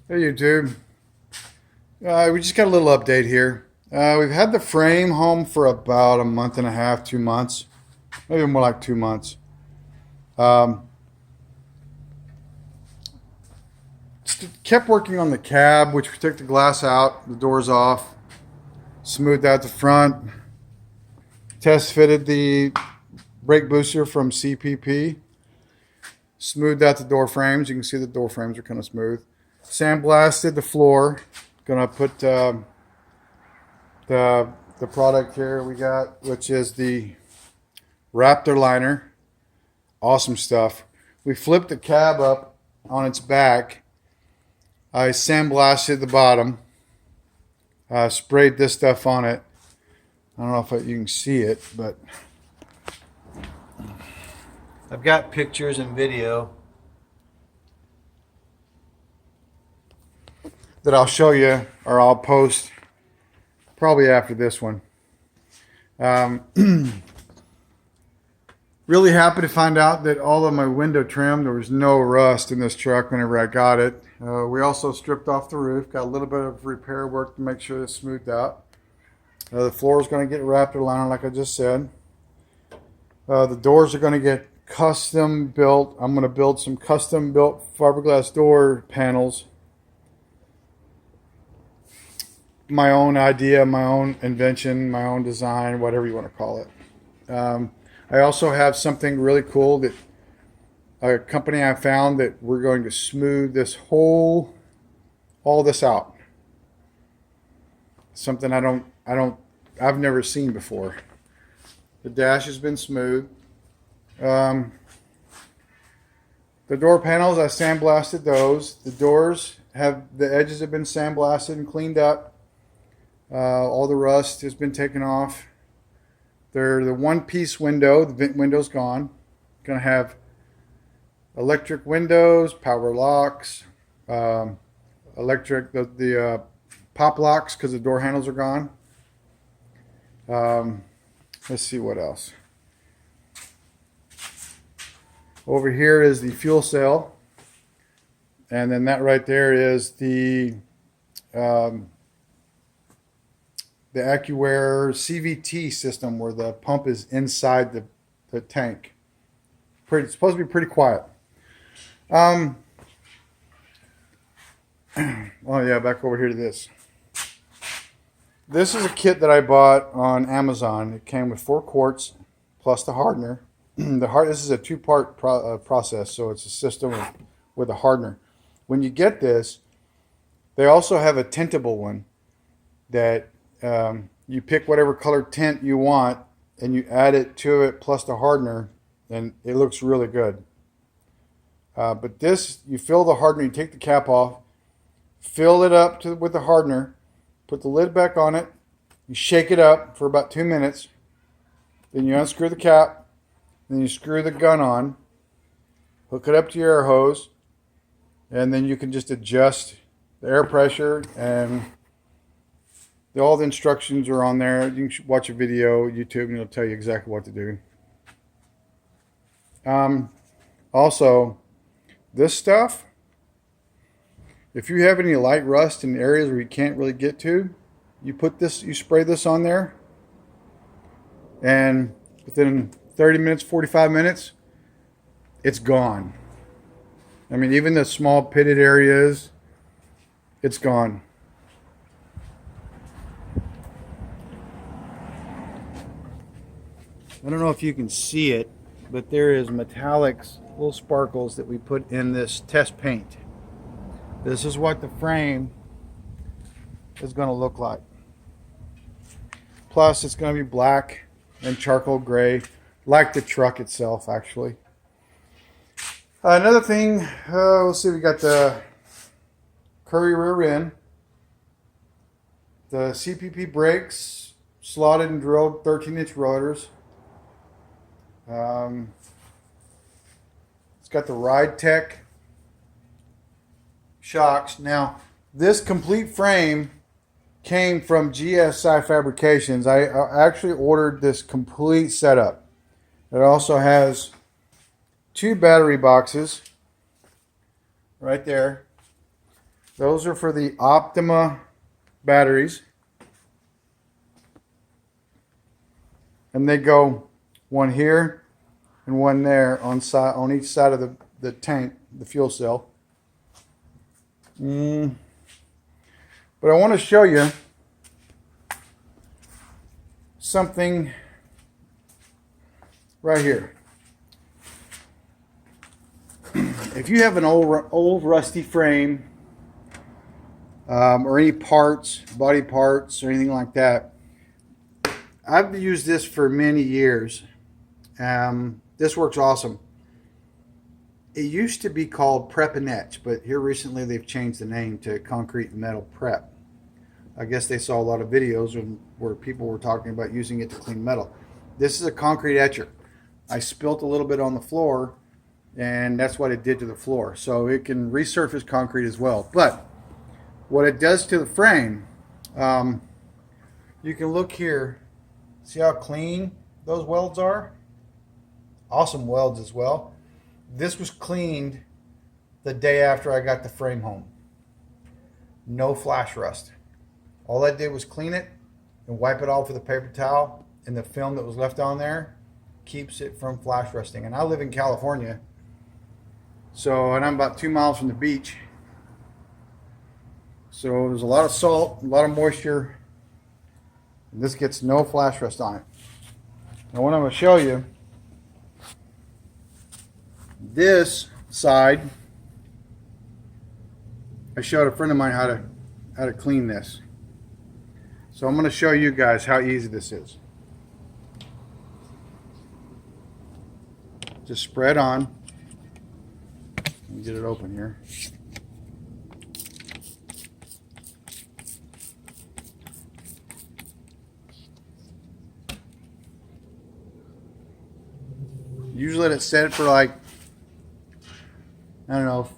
Hey YouTube, we just got a little update here. We've had the frame home for about a month and a half, 2 months, maybe more like 2 months. Um, Kept working on the cab, which we took the glass out, the doors off, smoothed out the front, test fitted the brake booster from CPP, smoothed out the door frames. You can see the door frames are kind of smooth. Sandblasted the floor. Gonna put the product here we got, which is the Raptor liner. Awesome stuff. We flipped the cab up on its back. I sandblasted the bottom. Sprayed this stuff on it. I don't know if you can see it, but I've got pictures and video that I'll show you, or I'll post probably after this one. Really happy to find out that all of my window trim, there was no rust in this truck whenever I got it. We also stripped off the roof, got a little bit of repair work to make sure it's smoothed out. The floor is going to get Raptor liner like I just said. The doors are going to get custom built. I'm going to build some custom built fiberglass door panels. My own idea, my own invention, my own design, whatever you want to call it. I also have something really cool that a company I found that we're going to smooth this all this out. Something I've never seen before. The dash has been smooth. The door panels, I sandblasted those. The doors the edges have been sandblasted and cleaned up. All the rust has been taken off. They're the one-piece window. The window's gone. Going to have electric windows, power locks, electric the pop locks because the door handles are gone. Let's see what else. Over here is the fuel cell, and then that right there is the accu-air CVT system where the pump is inside the tank. It's supposed to be pretty quiet. Oh yeah, back over here to this. This is a kit that I bought on Amazon. It came with 4 quarts plus the hardener. This is a 2-part process, so it's a system with a hardener. When you get this, they also have a tintable one that you pick whatever color tint you want and you add it to it plus the hardener, and it looks really good. But this, you fill the hardener, you take the cap off, fill it up with the hardener, put the lid back on it, you shake it up for about 2 minutes, then you unscrew the cap, then you screw the gun on, hook it up to your air hose, and then you can just adjust the air pressure, and all the instructions are on there. You can watch a video, YouTube, and it'll tell you exactly what to do. Also, this stuff, if you have any light rust in areas where you can't really get to, you spray this on there, and within 30 minutes, 45 minutes, it's gone. I mean, even the small pitted areas, it's gone. I don't know if you can see it, but there is metallics, little sparkles that we put in this test paint. This is what the frame is going to look like. Plus, it's going to be black and charcoal gray, like the truck itself, actually. Another thing, let's see, we got the Curry rear end, the CPP brakes, slotted and drilled 13-inch rotors. It's got the Ride Tech shocks. Now, this complete frame came from GSI Fabrications. I actually ordered this complete setup. It also has 2 battery boxes right there. Those are for the Optima batteries. And they go one here and one there on each side of the tank, the fuel cell. But I want to show you something right here. If you have an old rusty frame, or any parts, body parts, or anything like that, I've used this for many years. This works awesome. It used to be called Prep and Etch, but here recently they've changed the name to Concrete and Metal Prep. I guess they saw a lot of videos where people were talking about using it to clean metal. This is a concrete etcher. I spilt a little bit on the floor, and that's what it did to the floor. So it can resurface concrete as well. But what it does to the frame, you can look here. See how clean those welds are? Awesome welds as well. This was cleaned the day after I got the frame home. No flash rust. All I did was clean it and wipe it off with a paper towel, and the film that was left on there keeps it from flash rusting. And I live in California, and I'm about 2 miles from the beach. So there's a lot of salt, a lot of moisture, and this gets no flash rust on it. Now what I'm going to show you, this side, I showed a friend of mine how to clean this. So I'm going to show you guys how easy this is. Just spread on. Let me get it open here. Usually let it set for like, I don't know,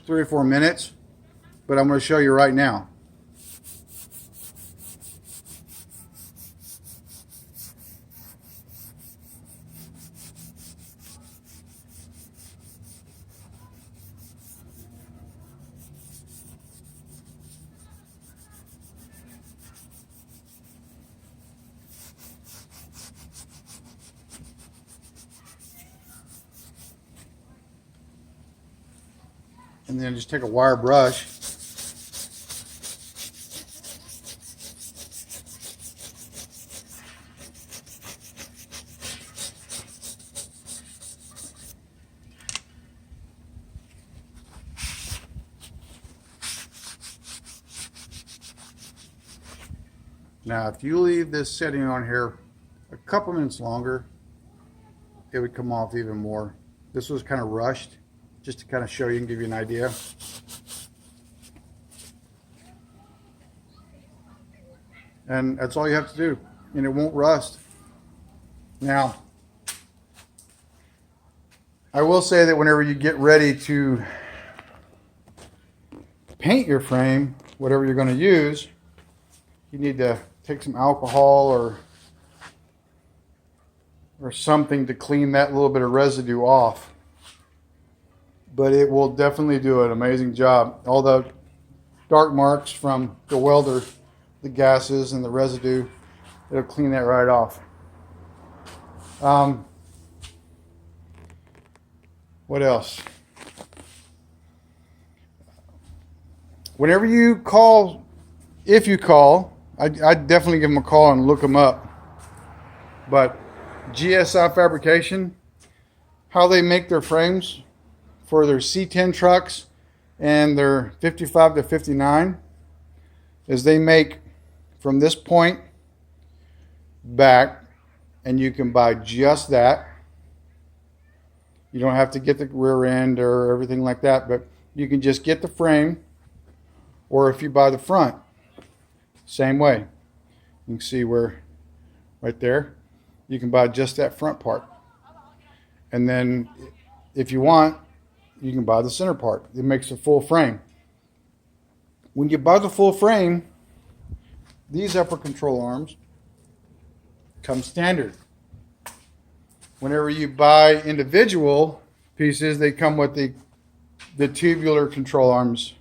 3 or 4 minutes, but I'm going to show you right now. And then just take a wire brush . Now, if you leave this setting on here a couple minutes longer, it would come off even more. This was kind of rushed, just to kind of show you and give you an idea. And that's all you have to do, and it won't rust. Now, I will say that whenever you get ready to paint your frame, whatever you're going to use, you need to take some alcohol or something to clean that little bit of residue off. But it will definitely do an amazing job. All the dark marks from the welder, the gases and the residue, it'll clean that right off. What else? Whenever you call, if you call, I'd definitely give them a call and look them up. But GSI Fabrication, how they make their frames for their C10 trucks and their 55 to 59 is they make from this point back, and you can buy just that. You don't have to get the rear end or everything like that, but you can just get the frame, or if you buy the front, same way. You can see where right there, you can buy just that front part. And then if you want, you can buy the center part. It makes a full frame. When you buy the full frame, these upper control arms come standard. Whenever you buy individual pieces, they come with the tubular control arms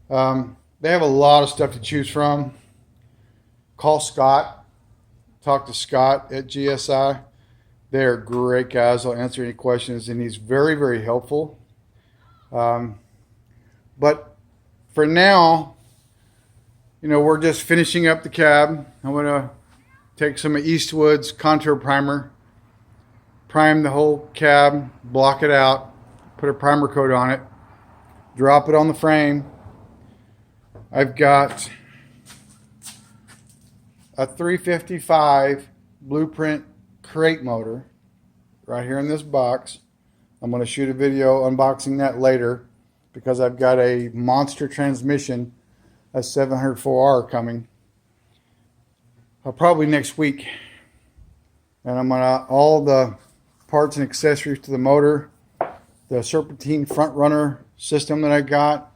They have a lot of stuff to choose from. Call Scott. Talk to Scott at GSI. They're great guys. They'll answer any questions, and he's very, very helpful. But for now, you know, we're just finishing up the cab. I'm going to take some of Eastwood's contour primer, prime the whole cab, block it out, put a primer coat on it, drop it on the frame. I've got a 355 Blueprint crate motor right here in this box. I'm going to shoot a video unboxing that later because I've got a monster transmission, a 704R coming probably next week. And I'm going to all the parts and accessories to the motor, the serpentine front runner system that I got,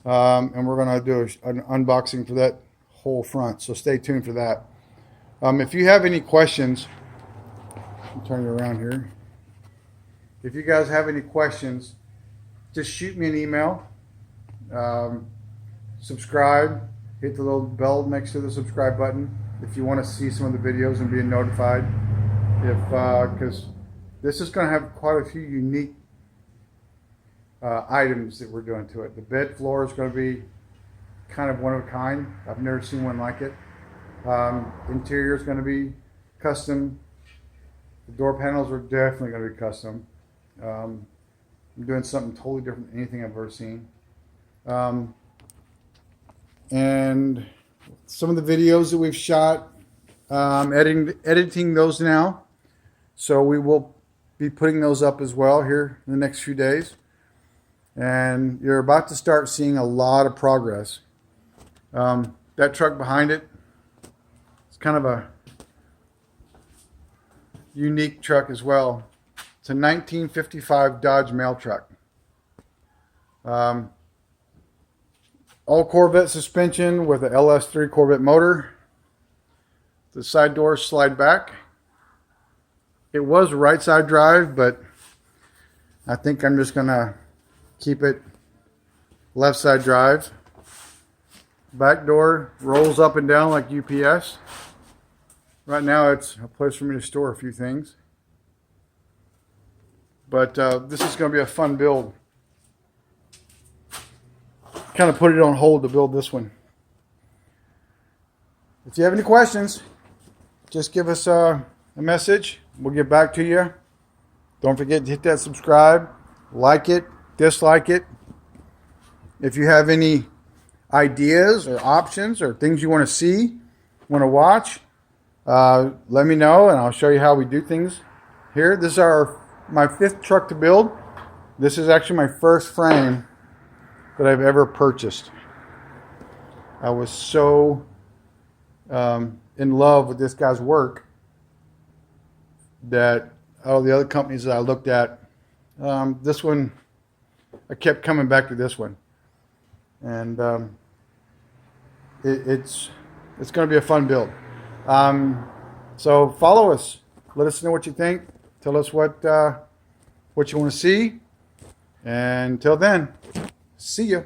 and we're going to do an unboxing for that whole front, so stay tuned for that. If you have any questions, I'll turn you around here. If you guys have any questions, just shoot me an email. Subscribe, hit the little bell next to the subscribe button if you want to see some of the videos and be notified. Because this is going to have quite a few unique items that we're doing to it. The bed floor is going to be kind of one of a kind. I've never seen one like it. Interior is going to be custom. The door panels are definitely going to be custom. I'm doing something totally different than anything I've ever seen. And some of the videos that we've shot, editing those now. So we will be putting those up as well here in the next few days. And you're about to start seeing a lot of progress. That truck behind it, it's kind of a unique truck as well. It's a 1955 Dodge mail truck. All Corvette suspension with a LS3 Corvette motor. The side doors slide back. It was right side drive, but I think I'm just gonna keep it left side drive. Back door rolls up and down like UPS. Right now it's a place for me to store a few things. But this is going to be a fun build. Kind of put it on hold to build this one. If you have any questions, just give us a message. We'll get back to you. Don't forget to hit that subscribe, like it, dislike it. If you have any ideas or options or things you want to see, want to watch, let me know and I'll show you how we do things here. This is my 5th truck to build. This is actually my first frame that I've ever purchased. I was so in love with this guy's work that all the other companies that I looked at, this one, I kept coming back to this one. And it's going to be a fun build. So follow us. Let us know what you think. Tell us what you want to see. And until then, see ya.